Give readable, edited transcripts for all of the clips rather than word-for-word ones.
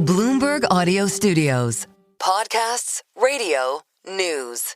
Bloomberg Audio Studios. Podcasts, radio, news.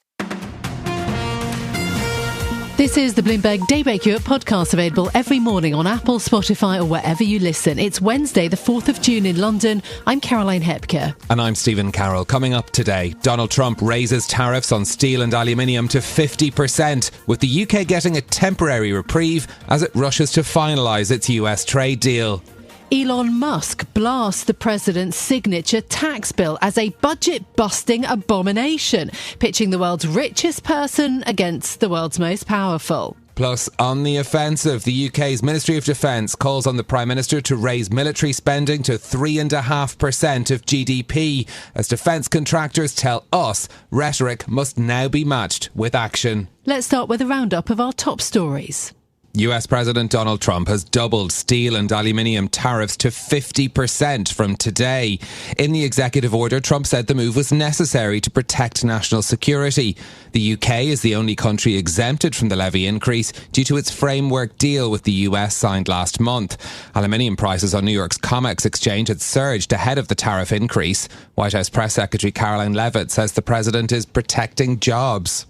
This is the Bloomberg Daybreak Europe podcast, available every morning on Apple, Spotify or wherever you listen. It's Wednesday, the 4th of June in London. I'm Caroline Hepker. And I'm Stephen Carroll. Coming up today, Donald Trump raises tariffs on steel and aluminium to 50%, with the UK getting a temporary reprieve as it rushes to finalise its US trade deal. Elon Musk blasts the president's signature tax bill as a budget-busting abomination, pitching the world's richest person against the world's most powerful. Plus, on the offensive, the UK's Ministry of Defence calls on the Prime Minister to raise military spending to 3.5% of GDP, as defence contractors tell us rhetoric must now be matched with action. Let's start with a roundup of our top stories. US President Donald Trump has doubled steel and aluminium tariffs to 50% from today. In the executive order, Trump said the move was necessary to protect national security. The UK is the only country exempted from the levy increase due to its framework deal with the US signed last month. Aluminium prices on New York's COMEX exchange had surged ahead of the tariff increase. White House Press Secretary Caroline Leavitt says the president is protecting jobs.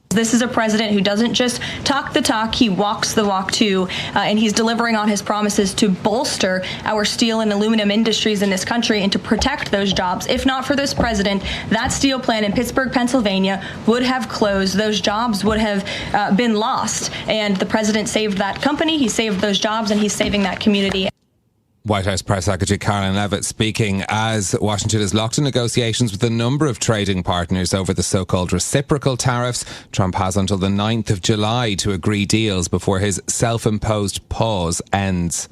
This is a president who doesn't just talk the talk, he walks the walk too, and he's delivering on his promises to bolster our steel and aluminum industries in this country and to protect those jobs. If not for this president, that steel plant in Pittsburgh, Pennsylvania would have closed. Those jobs would have been lost, and the president saved that company, he saved those jobs, and he's saving that community. White House Press Secretary Caroline Leavitt speaking as Washington is locked in negotiations with a number of trading partners over the so-called reciprocal tariffs. Trump has until the 9th of July to agree deals before his self-imposed pause ends.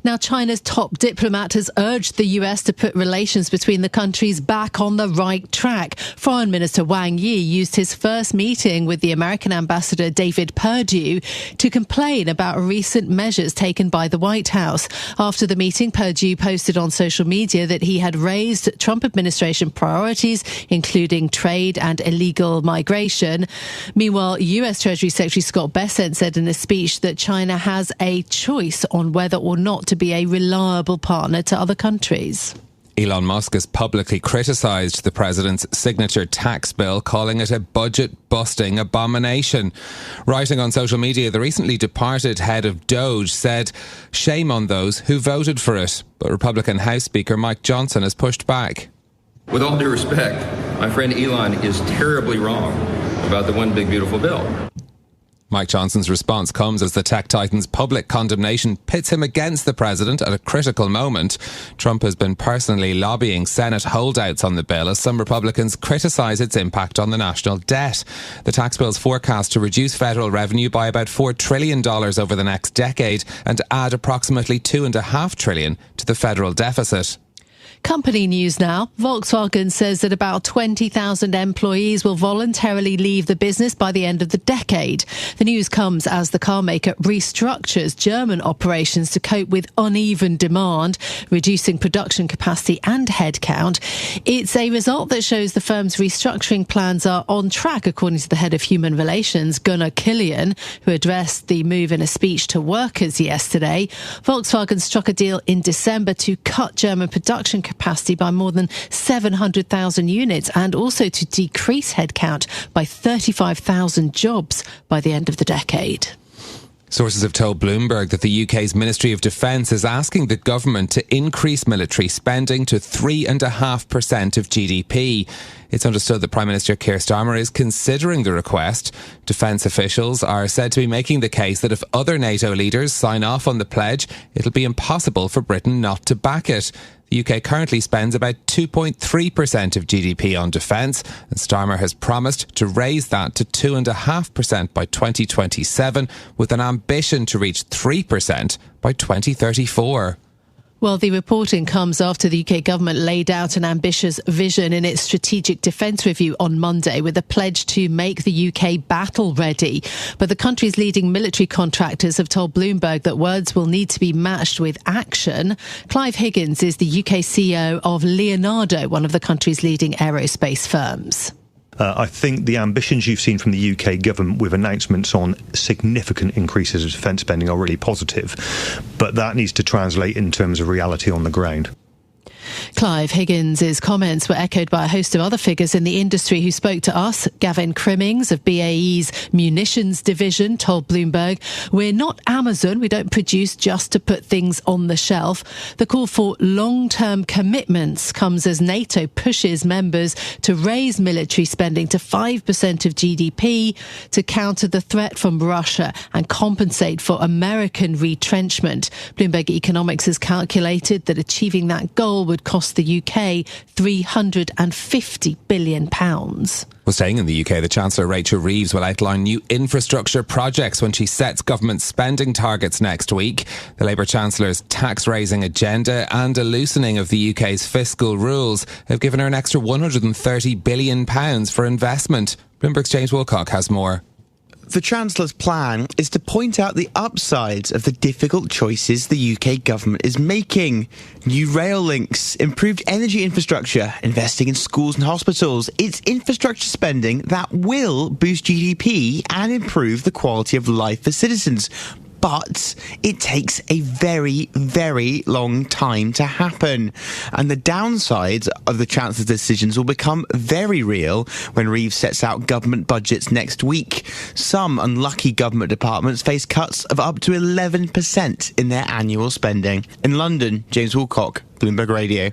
Now, China's top diplomat has urged the US to put relations between the countries back on the right track. Foreign Minister Wang Yi used his first meeting with the American Ambassador David Perdue to complain about recent measures taken by the White House. After the meeting, Perdue posted on social media that he had raised Trump administration priorities, including trade and illegal migration. Meanwhile, US Treasury Secretary Scott Bessent said in a speech that China has a choice on whether or not to be a reliable partner to other countries. Elon Musk has publicly criticised the president's signature tax bill, calling it a budget-busting abomination. Writing on social media, the recently departed head of Doge said, "Shame on those who voted for it." But Republican House Speaker Mike Johnson has pushed back. With all due respect, my friend Elon is terribly wrong about the one big beautiful bill. Mike Johnson's response comes as the tech titan's public condemnation pits him against the president at a critical moment. Trump has been personally lobbying Senate holdouts on the bill as some Republicans criticise its impact on the national debt. The tax bill is forecast to reduce federal revenue by about $4 trillion over the next decade and add approximately $2.5 trillion to the federal deficit. Company news now. Volkswagen says that about 20,000 employees will voluntarily leave the business by the end of the decade. The news comes as the carmaker restructures German operations to cope with uneven demand, reducing production capacity and headcount. It's a result that shows the firm's restructuring plans are on track, according to the head of human relations, Gunnar Killian, who addressed the move in a speech to workers yesterday. Volkswagen struck a deal in December to cut German production capacity by more than 700,000 units and also to decrease headcount by 35,000 jobs by the end of the decade. Sources have told Bloomberg that the UK's Ministry of Defence is asking the government to increase military spending to 3.5% of GDP. It's understood that Prime Minister Keir Starmer is considering the request. Defence officials are said to be making the case that if other NATO leaders sign off on the pledge, it'll be impossible for Britain not to back it. The UK currently spends about 2.3% of GDP on defence, and Starmer has promised to raise that to 2.5% by 2027, with an ambition to reach 3% by 2034. Well, the reporting comes after the UK government laid out an ambitious vision in its strategic defence review on Monday with a pledge to make the UK battle ready. But the country's leading military contractors have told Bloomberg that words will need to be matched with action. Clive Higgins is the UK CEO of Leonardo, one of the country's leading aerospace firms. I think the ambitions you've seen from the UK government with announcements on significant increases of defence spending are really positive, but that needs to translate in terms of reality on the ground. Clive Higgins's comments were echoed by a host of other figures in the industry who spoke to us. Gavin Crimmings of BAE's munitions division told Bloomberg, "We're not Amazon. We don't produce just to put things on the shelf." The call for long-term commitments comes as NATO pushes members to raise military spending to 5% of GDP to counter the threat from Russia and compensate for American retrenchment. Bloomberg Economics has calculated that achieving that goal would cost the UK £350 billion. Well, staying in the UK, the Chancellor Rachel Reeves will outline new infrastructure projects when she sets government spending targets next week. The Labour Chancellor's tax-raising agenda and a loosening of the UK's fiscal rules have given her an extra £130 billion for investment. Bloomberg's James Wilcock has more. The Chancellor's plan is to point out the upsides of the difficult choices the UK government is making. New rail links, improved energy infrastructure, investing in schools and hospitals. It's infrastructure spending that will boost GDP and improve the quality of life for citizens. But it takes a very, very long time to happen. And the downsides of the Chancellor's decisions will become very real when Reeves sets out government budgets next week. Some unlucky government departments face cuts of up to 11% in their annual spending. In London, James Woolcock, Bloomberg Radio.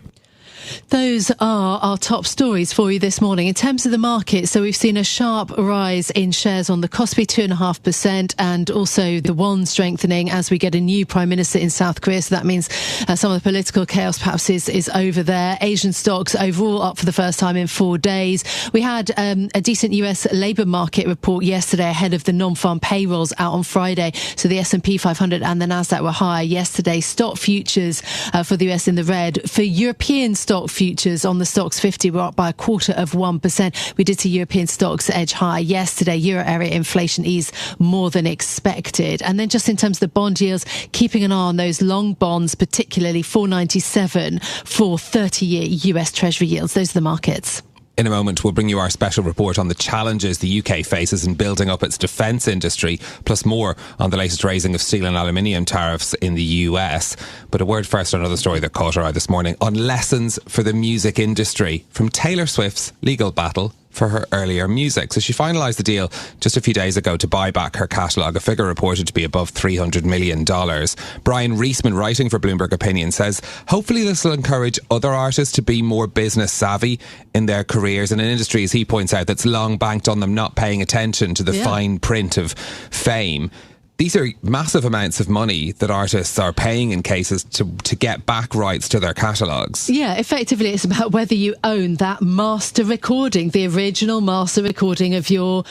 Those are our top stories for you this morning. In terms of the market, so we've seen a sharp rise in shares on the Kospi, 2.5%, and also the won strengthening as we get a new Prime Minister in South Korea. So that means some of the political chaos perhaps is over there. Asian stocks overall up for the first time in 4 days. We had a decent US labour market report yesterday ahead of the non-farm payrolls out on Friday. So the S&P 500 and the Nasdaq were higher yesterday. Stock futures for the US in the red. For European stock futures on the Stocks 50 were up by 0.25%. We did see European stocks edge higher yesterday. Euro area inflation eased more than expected. And then just in terms of the bond yields, keeping an eye on those long bonds, particularly 4.97 for 30-year US Treasury yields. Those are the markets. In a moment, we'll bring you our special report on the challenges the UK faces in building up its defence industry, plus more on the latest raising of steel and aluminium tariffs in the US. But a word first on another story that caught our eye this morning on lessons for the music industry from Taylor Swift's legal battle for her earlier music. So she finalised the deal just a few days ago to buy back her catalogue, a figure reported to be above $300 million. Brian Reisman, writing for Bloomberg Opinion, says hopefully this will encourage other artists to be more business savvy in their careers in an industry, as he points out, that's long banked on them not paying attention to the fine print of fame. These are massive amounts of money that artists are paying in cases to get back rights to their catalogues. Yeah, effectively it's about whether you own that master recording, the original master recording of your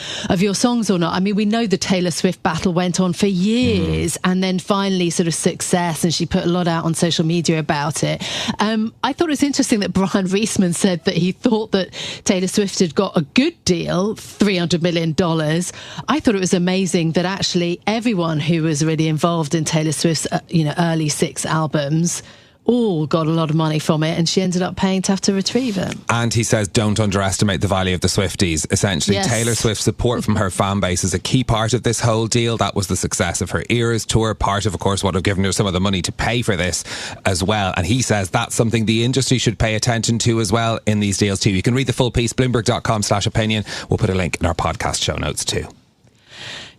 songs or not. I mean, we know the Taylor Swift battle went on for years and then finally sort of success, and she put a lot out on social media about it. I thought it was interesting that Brian Reisman said that he thought that Taylor Swift had got a good deal, $300 million. I thought it was amazing that actually everyone who was really involved in Taylor Swift's early 6 albums all got a lot of money from it, and she ended up paying to have to retrieve it. And he says don't underestimate the value of the Swifties. Essentially, yes. Taylor Swift's support from her fan base is a key part of this whole deal. That was the success of her Eras tour, part of course, what have given her some of the money to pay for this as well. And he says that's something the industry should pay attention to as well in these deals too. You can read the full piece, bloomberg.com/opinion. We'll put a link in our podcast show notes too.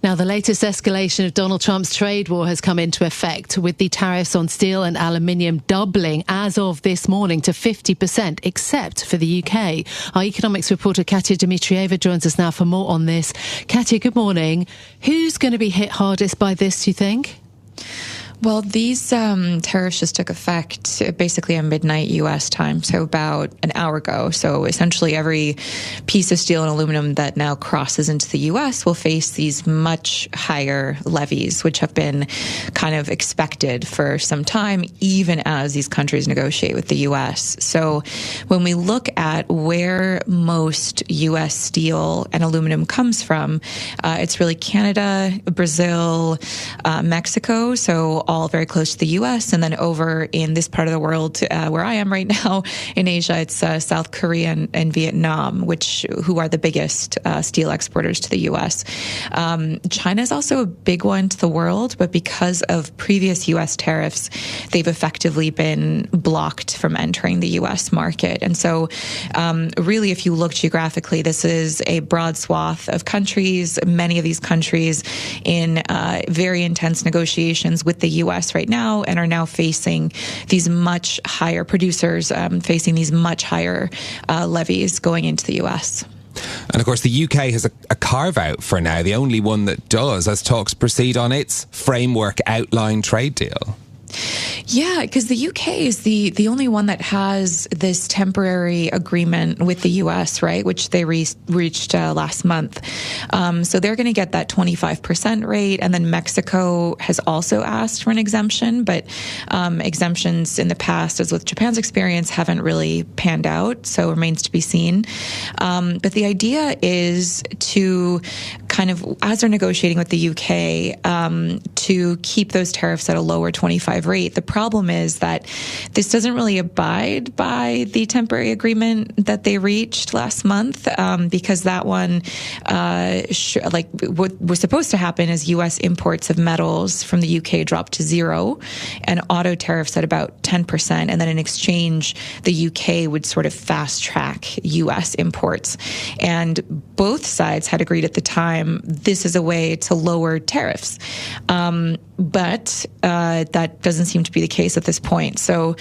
Now, the latest escalation of Donald Trump's trade war has come into effect, with the tariffs on steel and aluminium doubling as of this morning to 50%, except for the UK. Our economics reporter Katya Dmitrieva joins us now for more on this. Katya, good morning. Who's going to be hit hardest by this, do you think? Well, these tariffs just took effect basically at midnight U.S. time, so about an hour ago. So essentially every piece of steel and aluminum that now crosses into the U.S. will face these much higher levies, which have been kind of expected for some time, even as these countries negotiate with the U.S. So when we look at where most U.S. steel and aluminum comes from, it's really Canada, Brazil, Mexico. So all very close to the U.S. And then over in this part of the world where I am right now in Asia, it's South Korea and Vietnam, who are the biggest steel exporters to the U.S. China is also a big one to the world, but because of previous U.S. tariffs, they've effectively been blocked from entering the U.S. market. And so really, if you look geographically, this is a broad swath of countries, many of these countries in very intense negotiations with the U.S. right now, and are now facing these much higher producers, facing these much higher levies going into the U.S. And of course, the UK has a carve-out for now, the only one that does, as talks proceed on its framework outline trade deal. Yeah, because the UK is the only one that has this temporary agreement with the US, right, which they reached last month. So they're going to get that 25% rate. And then Mexico has also asked for an exemption, but exemptions in the past, as with Japan's experience, haven't really panned out. So it remains to be seen. But the idea is to kind of, as they're negotiating with the UK, to keep those tariffs at a lower 25 rate. The problem is that this doesn't really abide by the temporary agreement that they reached last month, because that one, what was supposed to happen is U.S. imports of metals from the UK dropped to 0 and auto tariffs at about 10%. And then in exchange, the UK would sort of fast track U.S. imports. And both sides had agreed at the time, this is a way to lower tariffs. But that doesn't seem to be the case at this point. So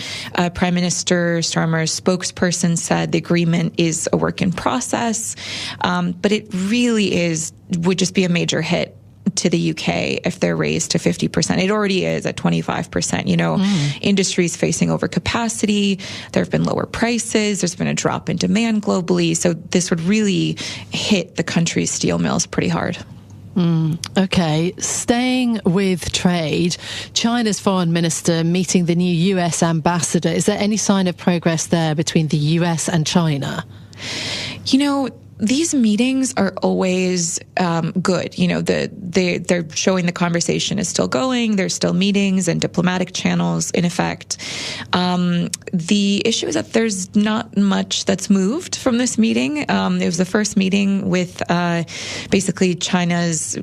Prime Minister Starmer's spokesperson said the agreement is a work in process, but it really would just be a major hit to the UK if they're raised to 50%. It already is at 25%. Industries facing overcapacity. There have been lower prices. There's been a drop in demand globally. So this would really hit the country's steel mills pretty hard. Okay, staying with trade, China's foreign minister meeting the new US ambassador. Is there any sign of progress there between the US and China? These meetings are always good. They're showing the conversation is still going. There's still meetings and diplomatic channels in effect. The issue is that there's not much that's moved from this meeting. It was the first meeting with basically China's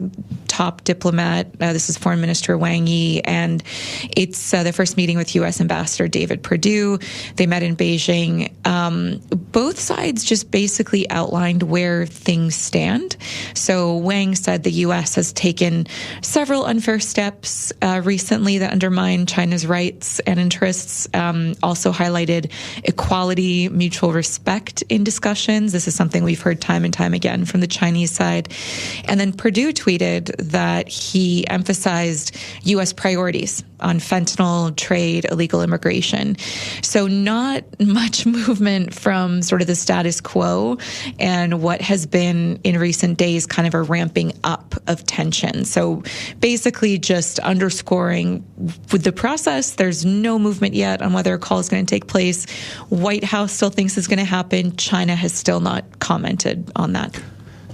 top diplomat. This is Foreign Minister Wang Yi, and it's the first meeting with US Ambassador David Perdue. They met in Beijing. Both sides just basically outlined where things stand. So Wang said the U.S. has taken several unfair steps recently that undermine China's rights and interests, also highlighted equality, mutual respect in discussions. This is something we've heard time and time again from the Chinese side. And then Perdue tweeted that he emphasized U.S. priorities on fentanyl, trade, illegal immigration. So not much movement from sort of the status quo and what has been in recent days kind of a ramping up of tension. So basically just underscoring with the process, there's no movement yet on whether a call is going to take place. White House still thinks it's going to happen. China has still not commented on that.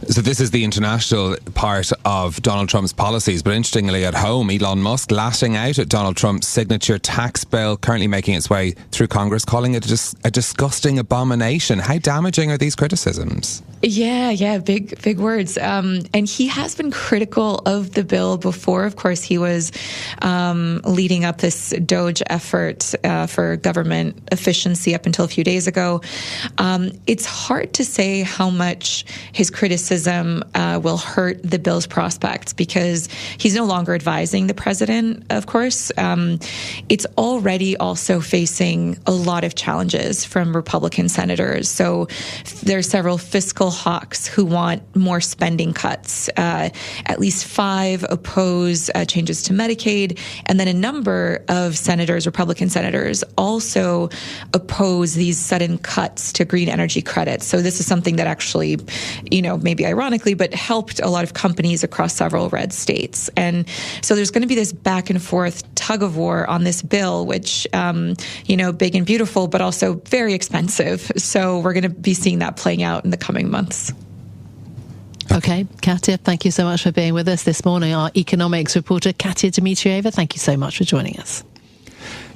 So this is the international part of Donald Trump's policies. But interestingly, at home, Elon Musk lashing out at Donald Trump's signature tax bill, currently making its way through Congress, calling it a disgusting abomination. How damaging are these criticisms? Yeah, big words. And he has been critical of the bill before. Of course, he was leading up this DOGE effort for government efficiency up until a few days ago. It's hard to say how much his criticism will hurt the bill's prospects because he's no longer advising the president, of course. It's already also facing a lot of challenges from Republican senators. So there are several fiscal hawks who want more spending cuts. At least 5 oppose changes to Medicaid. And then a number of senators, Republican senators, also oppose these sudden cuts to green energy credits. So this is something that actually, maybe ironically, but helped a lot of companies across several red states. And so there's going to be this back and forth tug of war on this bill, which, big and beautiful, but also very expensive. So we're going to be seeing that playing out in the coming months. Okay, Katya, thank you so much for being with us this morning. Our economics reporter, Katya Dmitrieva, thank you so much for joining us.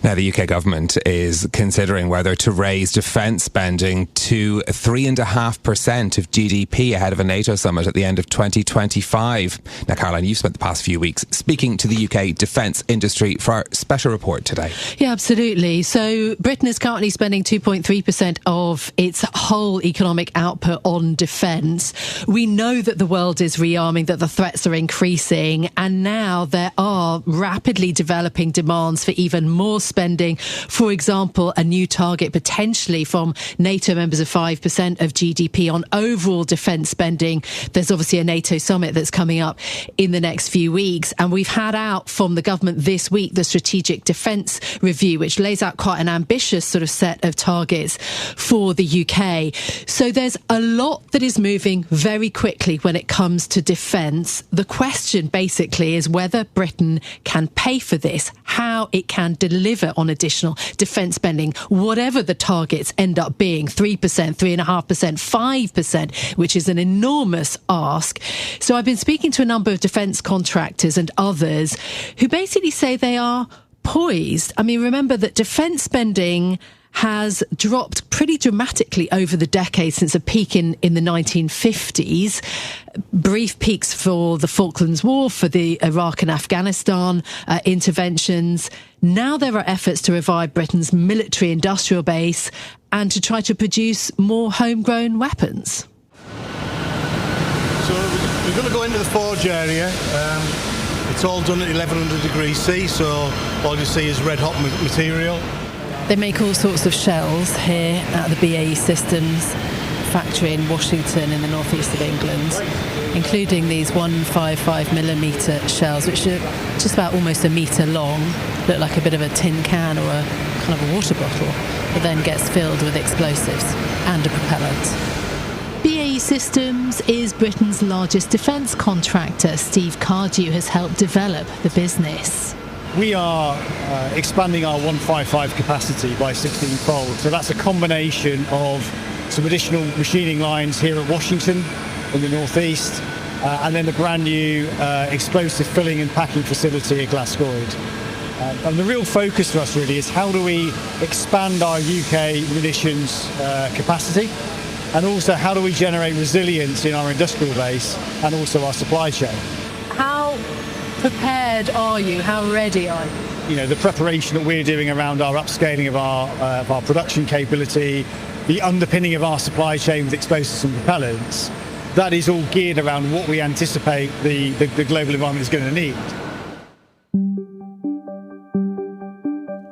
Now, the UK government is considering whether to raise defence spending to 3.5% of GDP ahead of a NATO summit at the end of 2025. Now, Caroline, you've spent the past few weeks speaking to the UK defence industry for our special report today. Yeah, absolutely. So Britain is currently spending 2.3% of its whole economic output on defence. We know that the world is rearming, that the threats are increasing, and now there are rapidly developing demands for even more spending. For example, a new target potentially from NATO members of 5% of GDP on overall defence spending. There's obviously a NATO summit that's coming up in the next few weeks. And we've had out from the government this week the Strategic Defence Review, which lays out quite an ambitious sort of set of targets for the UK. So there's a lot that is moving very quickly when it comes to defence. The question basically is whether Britain can pay for this, how it can deliver on additional defence spending, whatever the targets end up being, 3%, 3.5%, 5%, which is an enormous ask. So I've been speaking to a number of defence contractors and others who basically say they are poised. I mean, remember that defence spending has dropped pretty dramatically over the decades since a peak in the 1950s. Brief peaks for the Falklands War, for the Iraq and Afghanistan interventions. Now there are efforts to revive Britain's military industrial base and to try to produce more homegrown weapons. So we're going to go into the forge area. It's all done at 1100 degrees C, so all you see is red hot material. They make all sorts of shells here at the BAE Systems factory in Washington in the northeast of England, including these 155mm shells, which are just about almost a metre long, look like a bit of a tin can or a kind of a water bottle, but then gets filled with explosives and a propellant. BAE Systems is Britain's largest defence contractor. Steve Cardew has helped develop the business. We are expanding our 155 capacity by 16-fold. So that's a combination of some additional machining lines here at Washington in the northeast, and then a brand new explosive filling and packing facility at Glasgow. And the real focus for us really is how do we expand our UK munitions capacity, and also how do we generate resilience in our industrial base and also our supply chain. How prepared are you? How ready are you? You know, the preparation that we're doing around our upscaling of our production capability, the underpinning of our supply chain with explosives and propellants, that is all geared around what we anticipate the global environment is going to need.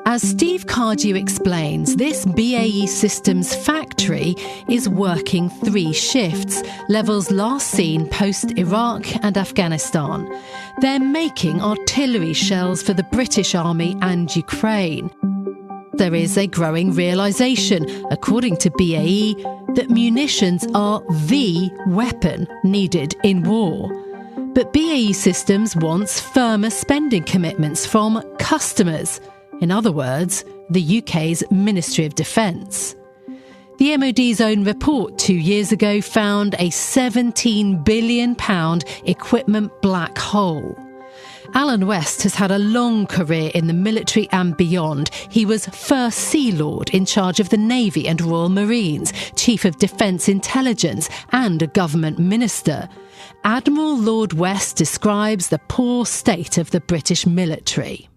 As Steve Cardew explains, this BAE Systems factory is working 3 shifts, levels last seen post-Iraq and Afghanistan. They're making artillery shells for the British Army and Ukraine. There is a growing realisation, according to BAE, that munitions are the weapon needed in war. But BAE Systems wants firmer spending commitments from customers. In other words, the UK's Ministry of Defence. The MOD's own report 2 years ago found a £17 billion equipment black hole. Alan West has had a long career in the military and beyond. He was First Sea Lord in charge of the Navy and Royal Marines, Chief of Defence Intelligence and a government minister. Admiral Lord West describes the poor state of the British military.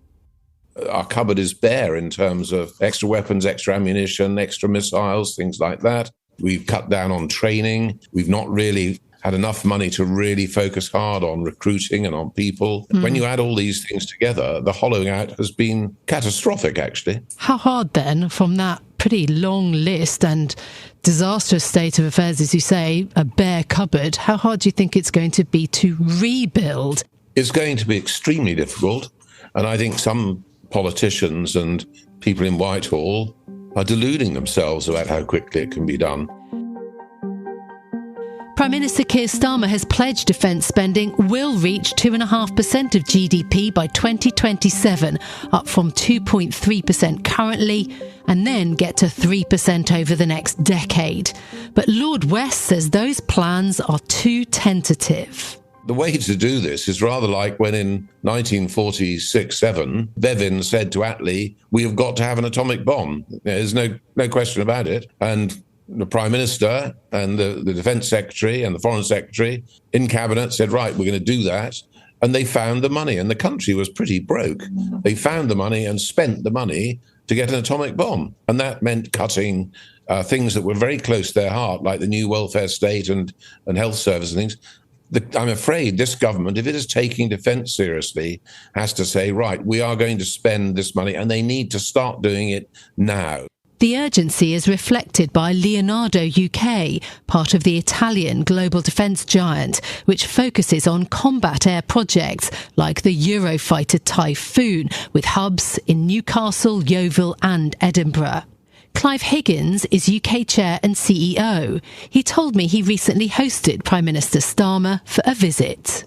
Our cupboard is bare in terms of extra weapons, extra ammunition, extra missiles, things like that. We've cut down on training. We've not really had enough money to really focus hard on recruiting and on people. When you add all these things together, the hollowing out has been catastrophic, actually. How hard then, from that pretty long list and disastrous state of affairs, as you say, a bare cupboard, how hard do you think it's going to be to rebuild? It's going to be extremely difficult. And I think some politicians and people in Whitehall are deluding themselves about how quickly it can be done. Prime Prime Minister Keir Starmer has pledged defence spending will reach 2.5% of GDP by 2027, up from 2.3% currently, and then get to 3% over the next decade. But Lord West says those plans are too tentative. The way to do this is rather like when in 1946-7, Bevin said to Attlee, we have got to have an atomic bomb. There's no question about it. And the Prime Minister and the Defence Secretary and the Foreign Secretary in Cabinet said, right, we're going to do that. And they found the money, and the country was pretty broke. They found the money and spent the money to get an atomic bomb. And that meant cutting things that were very close to their heart, like the new welfare state and health service and things. I'm afraid this government, if it is taking defence seriously, has to say, right, we are going to spend this money, and they need to start doing it now. The urgency is reflected by Leonardo UK, part of the Italian global defence giant, which focuses on combat air projects like the Eurofighter Typhoon, with hubs in Newcastle, Yeovil and Edinburgh. Clive Higgins is UK chair and CEO. He told me he recently hosted Prime Minister Starmer for a visit.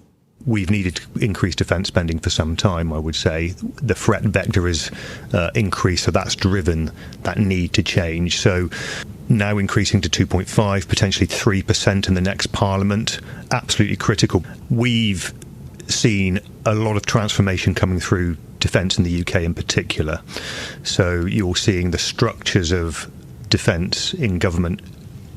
We've needed to increase defence spending for some time, I would say. The threat vector is increased, so that's driven that need to change. So now increasing to 2.5%, potentially 3% in the next Parliament, absolutely critical. We've seen a lot of transformation coming through defence in the UK in particular. So you're seeing the structures of defence in government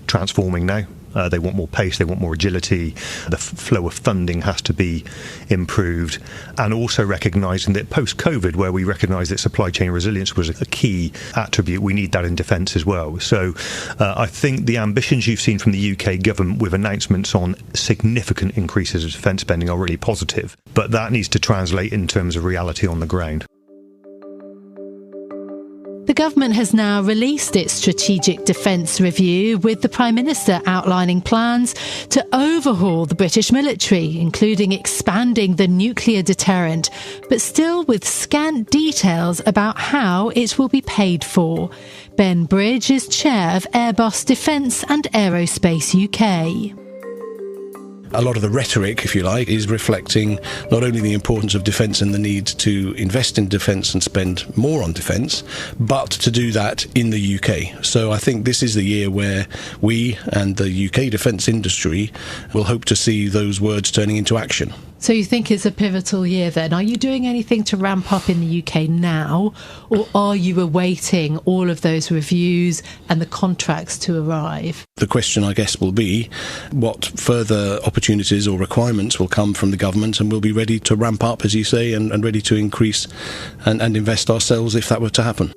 transforming now. They want more pace, they want more agility, the flow of funding has to be improved, and also recognising that post-COVID, where we recognise that supply chain resilience was a key attribute, we need that in defence as well. So I think the ambitions you've seen from the UK government with announcements on significant increases of defence spending are really positive, but that needs to translate in terms of reality on the ground. The government has now released its strategic defence review, with the Prime Minister outlining plans to overhaul the British military, including expanding the nuclear deterrent, but still with scant details about how it will be paid for. Ben Bridge is chair of Airbus Defence and Aerospace UK. A lot of the rhetoric, if you like, is reflecting not only the importance of defence and the need to invest in defence and spend more on defence, but to do that in the UK. So I think this is the year where we and the UK defence industry will hope to see those words turning into action. So you think it's a pivotal year then? Are you doing anything to ramp up in the UK now, or are you awaiting all of those reviews and the contracts to arrive? The question, I guess, will be what further opportunities or requirements will come from the government, and we'll be ready to ramp up, as you say, and ready to increase and invest ourselves if that were to happen.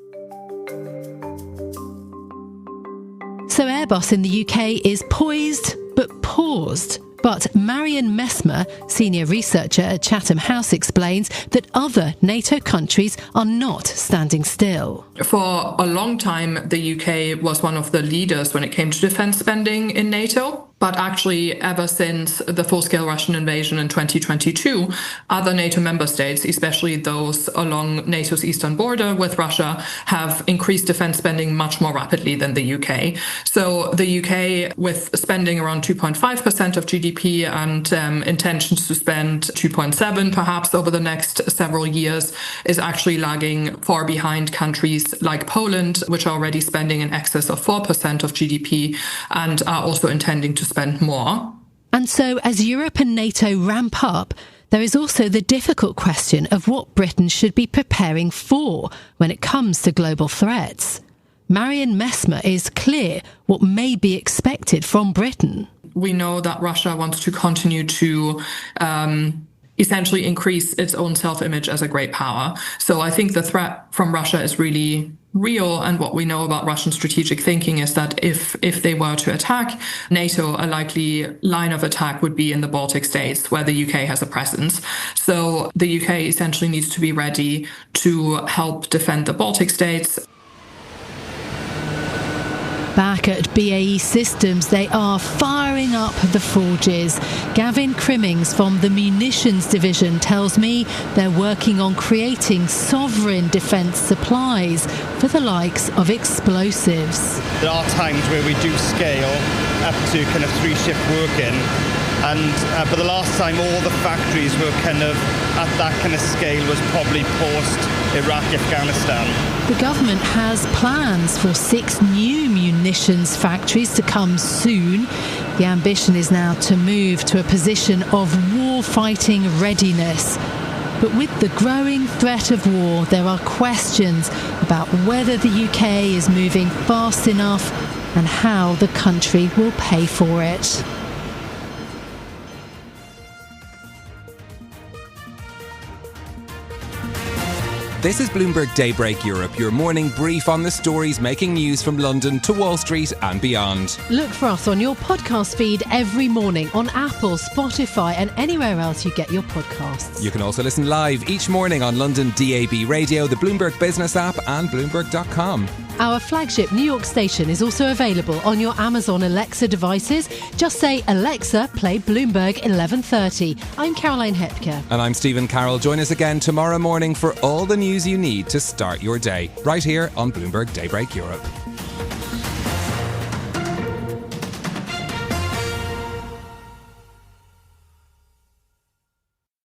So Airbus in the UK is poised but paused. But Marion Messmer, senior researcher at Chatham House, explains that other NATO countries are not standing still. For a long time, the UK was one of the leaders when it came to defence spending in NATO. But actually, ever since the full-scale Russian invasion in 2022, other NATO member states, especially those along NATO's eastern border with Russia, have increased defence spending much more rapidly than the UK. So the UK, with spending around 2.5% of GDP and intentions to spend 2.7% perhaps over the next several years, is actually lagging far behind countries like Poland, which are already spending in excess of 4% of GDP and are also intending to spend more. And so as Europe and NATO ramp up, there is also the difficult question of what Britain should be preparing for when it comes to global threats. Marion Messmer is clear what may be expected from Britain. We know that Russia wants to continue to essentially increase its own self-image as a great power. So I think the threat from Russia is really real, and what we know about Russian strategic thinking is that if they were to attack NATO, a likely line of attack would be in the Baltic states, where the UK has a presence. So the UK essentially needs to be ready to help defend the Baltic states. Back at BAE Systems, they are firing up the forges. Gavin Crimmings from the munitions division tells me they're working on creating sovereign defence supplies for the likes of explosives. There are times where we do scale up to kind of 3-shift working. And but the last time all the factories were kind of at that kind of scale was probably post-Iraq, Afghanistan. The government has plans for 6 new munitions factories to come soon. The ambition is now to move to a position of war-fighting readiness. But with the growing threat of war, there are questions about whether the UK is moving fast enough and how the country will pay for it. This is Bloomberg Daybreak Europe, your morning brief on the stories making news from London to Wall Street and beyond. Look for us on your podcast feed every morning on Apple, Spotify and anywhere else you get your podcasts. You can also listen live each morning on London DAB Radio, the Bloomberg Business app and Bloomberg.com. Our flagship New York station is also available on your Amazon Alexa devices. Just say, Alexa, play Bloomberg 1130. I'm Caroline Hepker. And I'm Stephen Carroll. Join us again tomorrow morning for all the news you need to start your day, right here on Bloomberg Daybreak Europe.